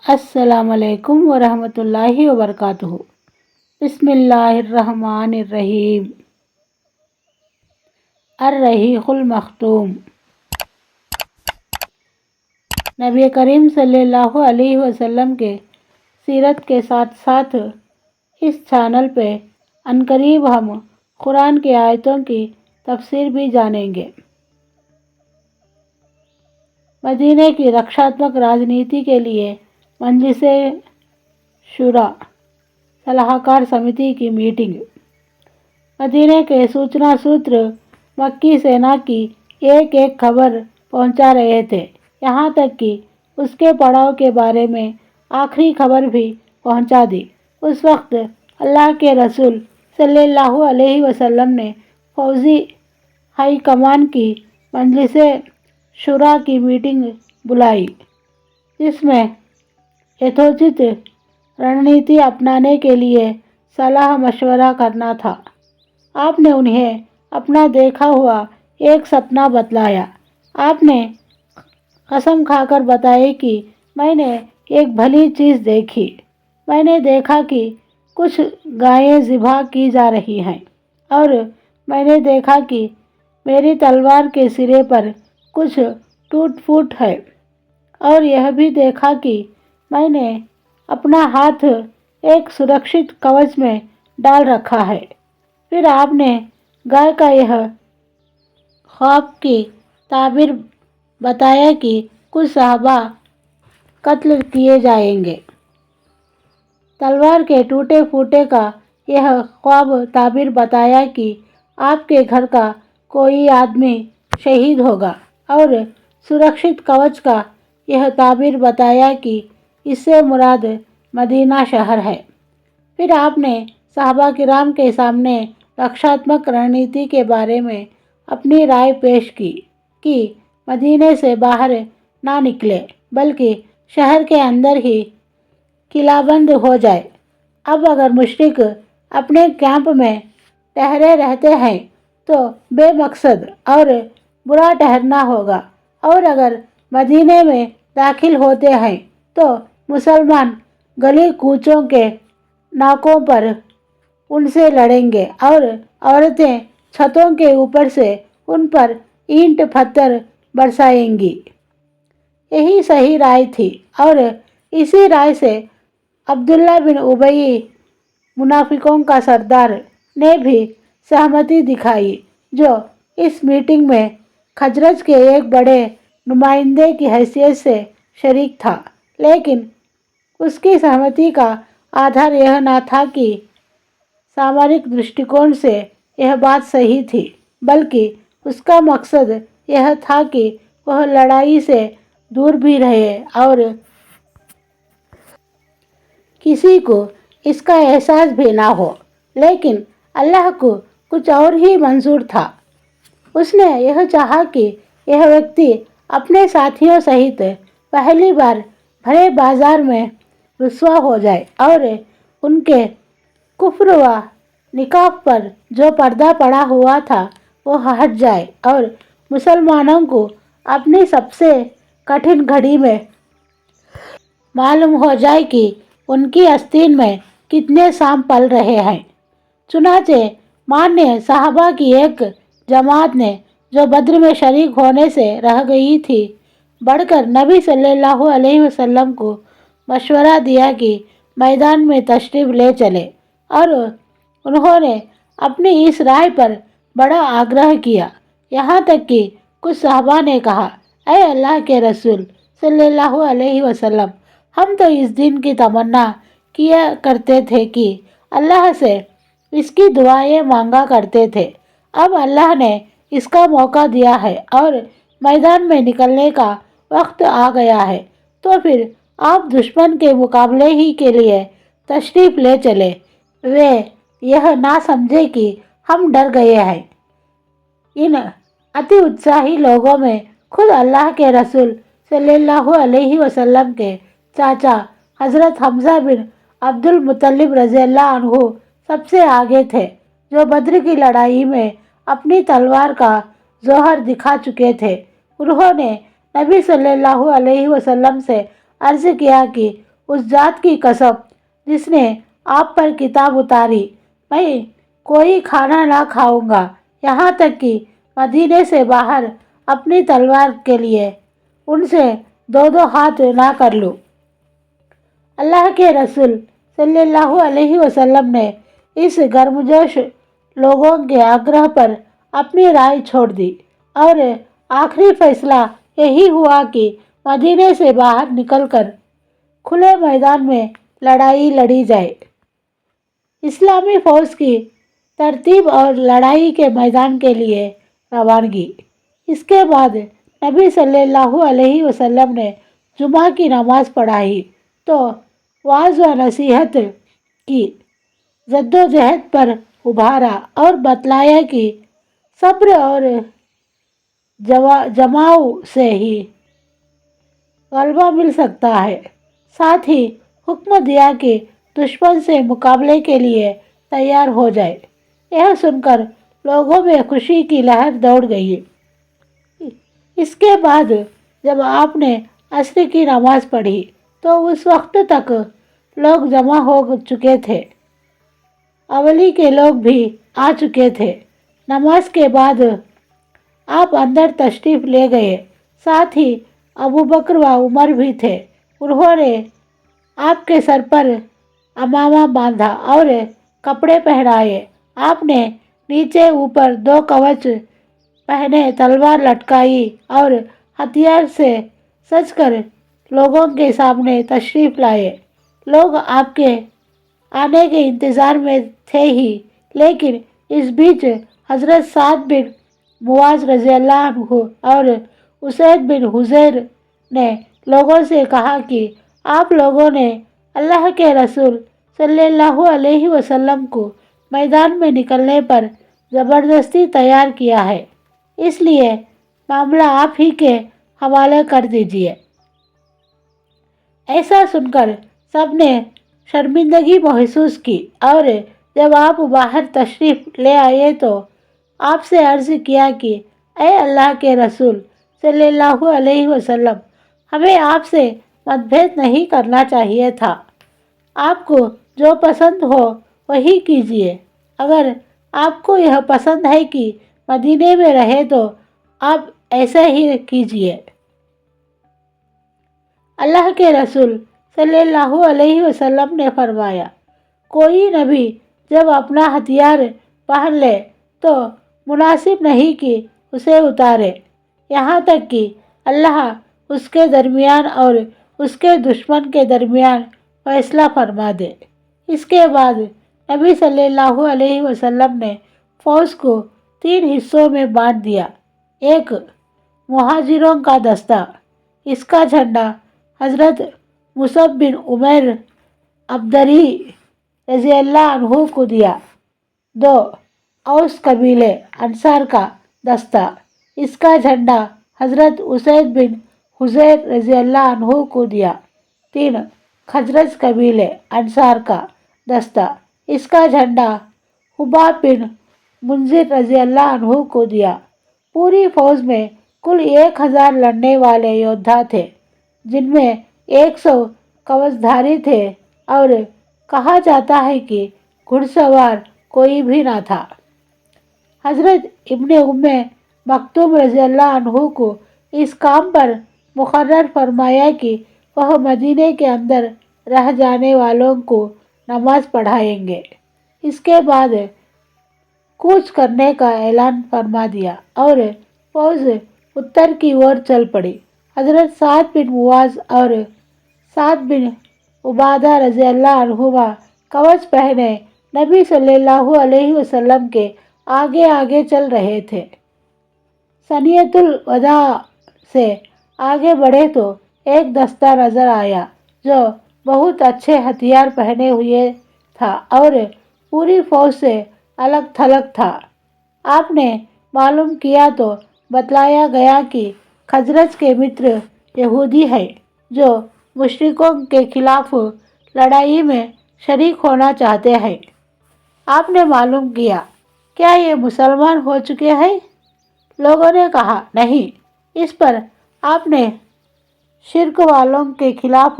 السلام علیکم ورحمۃ اللہ وبرکاتہ۔ بسم اللہ الرحمن الرحیم۔ الرحیق المختوم۔ نبی کریم صلی اللہ علیہ وسلم کے سیرت کے ساتھ ساتھ اس چینل پہ عنقریب ہم قرآن کی آیتوں کی تفسیر بھی جانیں گے۔ مدینہ کی رکشاتمک راجنیتی کے لیے مجلس شورا صلاح کار سمیتی کی میٹنگ۔ مدینہ کے سوچنا سوتر مکی سینا کی ایک ایک خبر پہنچا رہے تھے، یہاں تک کہ اس کے پڑاؤ کے بارے میں آخری خبر بھی پہنچا دی۔ اس وقت اللہ کے رسول صلی اللہ علیہ وسلم نے فوجی ہائی کمان کی مجلس شورا کی میٹنگ بلائی، جس میں یتھوچت رننیتی اپنانے کے لیے صلاح مشورہ کرنا تھا۔ آپ نے انہیں اپنا دیکھا ہوا ایک سپنا بتلایا۔ آپ نے قسم کھا کر بتایا کہ میں نے ایک بھلی چیز دیکھی۔ میں نے دیکھا کہ کچھ گائیں ذبح کی جا رہی ہیں، اور میں نے دیکھا کہ میری تلوار کے سرے پر کچھ ٹوٹ پھوٹ ہے، اور یہ بھی دیکھا کہ میں نے اپنا ہاتھ ایک سرکشت کوچ میں ڈال رکھا ہے۔ پھر آپ نے گائے کا یہ خواب کی تعبیر بتایا کہ کچھ صحابہ قتل کیے جائیں گے۔ تلوار کے ٹوٹے پھوٹے کا یہ خواب تعبیر بتایا کہ آپ کے گھر کا کوئی آدمی شہید ہوگا، اور سرکشت کوچ کا یہ تعبیر بتایا کہ اس سے مراد مدینہ شہر ہے۔ پھر آپ نے صحابہ کرام کے سامنے رکشاتمک رننیتی کے بارے میں اپنی رائے پیش کی کہ مدینہ سے باہر نہ نکلے، بلکہ شہر کے اندر ہی قلعہ بند ہو جائے۔ اب اگر مشرک اپنے کیمپ میں ٹھہرے رہتے ہیں تو بے مقصد اور برا ٹھہرنا ہوگا، اور اگر مدینہ میں داخل ہوتے ہیں تو مسلمان گلی کوچوں کے ناکوں پر ان سے لڑیں گے، اور عورتیں چھتوں کے اوپر سے ان پر اینٹ پتھر برسائیں گی۔ یہی صحیح رائے تھی، اور اسی رائے سے عبداللہ بن ابی منافقوں کا سردار نے بھی سہمتی دکھائی، جو اس میٹنگ میں خزرج کے ایک بڑے نمائندے کی حیثیت سے شریک تھا۔ لیکن اس کی سہمتی کا آدھار یہ نہ تھا کہ سامرک درشٹیکون سے یہ بات صحیح تھی، بلکہ اس کا مقصد یہ تھا کہ وہ لڑائی سے دور بھی رہے اور کسی کو اس کا احساس بھی نہ ہو۔ لیکن اللہ کو کچھ اور ہی منظور تھا۔ اس نے یہ چاہا کہ یہ ویکتی اپنے ساتھیوں سمیت پہلی بار بھرے بازار میں رسوا ہو جائے، اور ان کے کفر و نفاق پر جو پردہ پڑا ہوا تھا وہ ہٹ جائے، اور مسلمانوں کو اپنی سب سے کٹھن گھڑی میں معلوم ہو جائے کہ ان کی آستین میں کتنے سانپ پل رہے ہیں۔ چنانچہ مانیہ صحابہ کی ایک جماعت نے، جو بدر میں شریک ہونے سے رہ گئی تھی، بڑھ کر نبی صلی اللہ علیہ وسلم کو مشورہ دیا کہ میدان میں تشریف لے چلے، اور انہوں نے اپنی اس رائے پر بڑا آگرہ کیا، یہاں تک کہ کچھ صحابہ نے کہا، اے اللہ کے رسول صلی اللہ علیہ وسلم، ہم تو اس دن کی تمنا کیا کرتے تھے کہ اللہ سے اس کی دعائیں مانگا کرتے تھے۔ اب اللہ نے اس کا موقع دیا ہے اور میدان میں نکلنے کا وقت آ گیا ہے، تو پھر آپ دشمن کے مقابلے ہی کے لیے تشریف لے چلے۔ وہ یہ نہ سمجھے کہ ہم ڈر گئے ہیں۔ ان اتی اتساہی لوگوں میں خود اللہ کے رسول صلی اللہ علیہ وسلم کے چاچا حضرت حمزہ بن عبد المطلب رضی اللہ عنہ سب سے آگے تھے، جو بدر کی لڑائی میں اپنی تلوار کا جوہر دکھا چکے تھے۔ انہوں نے نبی صلی اللہ علیہ وسلم سے عرض کیا کہ اس ذات کی قسم جس نے آپ پر کتاب اتاری، میں کوئی کھانا نہ کھاؤں گا یہاں تک کہ مدینے سے باہر اپنی تلوار کے لیے ان سے دو ہاتھ نہ کر لوں۔ اللہ کے رسول صلی اللہ علیہ وسلم نے اس گرمجوش لوگوں کے آگرہ پر اپنی رائے چھوڑ دی اور آخری فیصلہ یہی ہوا کہ مدینے سے باہر نکل کر کھلے میدان میں لڑائی لڑی جائے۔ اسلامی فوج کی ترتیب اور لڑائی کے میدان کے لیے روانگی۔ اس کے بعد نبی صلی اللہ علیہ وسلم نے جمعہ کی نماز پڑھائی تو وعظ و نصیحت کی، جدوجہد پر ابھارا اور بتلایا کہ صبر اور جماؤ سے ہی غلبہ مل سکتا ہے۔ ساتھ ہی حکم دیا کہ دشمن سے مقابلے کے لیے تیار ہو جائے۔ یہ سن کر لوگوں میں خوشی کی لہر دوڑ گئی۔ اس کے بعد جب آپ نے عصر کی نماز پڑھی تو اس وقت تک لوگ جمع ہو چکے تھے، اولی کے لوگ بھی آ چکے تھے۔ نماز کے بعد آپ اندر تشریف لے گئے، ساتھ ہی ابوبکر و عمر بھی تھے۔ انہوں نے آپ کے سر پر عمامہ باندھا اور کپڑے پہنائے۔ آپ نے نیچے اوپر دو کوچ پہنے، تلوار لٹکائی اور ہتھیار سے سج کر لوگوں کے سامنے تشریف لائے۔ لوگ آپ کے آنے کے انتظار میں تھے ہی، لیکن اس بیچ حضرت سعد بن معاذ رضی اللہ عنہ اور اسید بن حضیر نے لوگوں سے کہا کہ آپ لوگوں نے اللہ کے رسول صلی اللہ علیہ وسلم کو میدان میں نکلنے پر زبردستی تیار کیا ہے، اس لیے معاملہ آپ ہی کے حوالے کر دیجیے۔ ایسا سن کر سب نے شرمندگی محسوس کی اور جب آپ باہر تشریف لے آئے تو آپ سے عرض کیا کہ اے اللہ کے رسول صلی اللہ علیہ وسلم، ہمیں آپ سے مت بھید نہیں کرنا چاہیے تھا۔ آپ کو جو پسند ہو وہی کیجیے۔ اگر آپ کو یہ پسند ہے کہ مدینے میں رہے تو آپ ایسا ہی کیجیے۔ اللہ کے رسول صلی اللہ علیہ وسلم نے فرمایا، کوئی نبی جب اپنا ہتھیار پہن لے تو مناسب نہیں کہ اسے اتارے یہاں تک کہ اللہ اس کے درمیان اور اس کے دشمن کے درمیان فیصلہ فرما دے۔ اس کے بعد نبی صلی اللہ علیہ وسلم نے فوج کو 3 حصوں میں بانٹ دیا۔ ایک مہاجروں کا دستہ، اس کا جھنڈا حضرت مصعب بن عمیر عبدری رضی اللہ عنہ کو دیا۔ 2 اوس قبیلے انصار کا دستہ، اس کا جھنڈا حضرت اسید بن حضیر رضی اللہ عنہ کو دیا۔ 3 خزرج قبیلے انصار کا دستہ، اس کا جھنڈا حباب بن منذر رضی اللہ عنہ کو دیا۔ پوری فوج میں کل 1000 لڑنے والے یودھا تھے، جن میں 100 کوچ دھاری تھے اور کہا جاتا ہے کہ گھڑ سوار کوئی بھی نہ تھا۔ حضرت ابن مکتوم رضی اللہ عنہ کو اس کام پر مقرر فرمایا کہ وہ مدینے کے اندر رہ جانے والوں کو نماز پڑھائیں گے۔ اس کے بعد کوچ کرنے کا اعلان فرما دیا اور فوج اتر کی اور چل پڑی۔ حضرت سعد بن معاذ اور سعد بن عبادہ رضی اللہ عنہما کوچ پہنے نبی صلی اللہ علیہ وسلم کے آگے آگے چل رہے تھے۔ ثنیۃ الوداع سے آگے بڑھے تو ایک دستہ نظر آیا جو بہت اچھے ہتھیار پہنے ہوئے تھا اور پوری فوج سے الگ تھلگ تھا۔ آپ نے معلوم کیا تو بتلایا گیا کہ خزرج کے متر یہودی ہیں جو مشرکوں کے خلاف لڑائی میں شریک ہونا چاہتے ہیں۔ آپ نے معلوم کیا، کیا یہ مسلمان ہو چکے ہیں؟ لوگوں نے کہا نہیں۔ اس پر آپ نے شرک والوں کے خلاف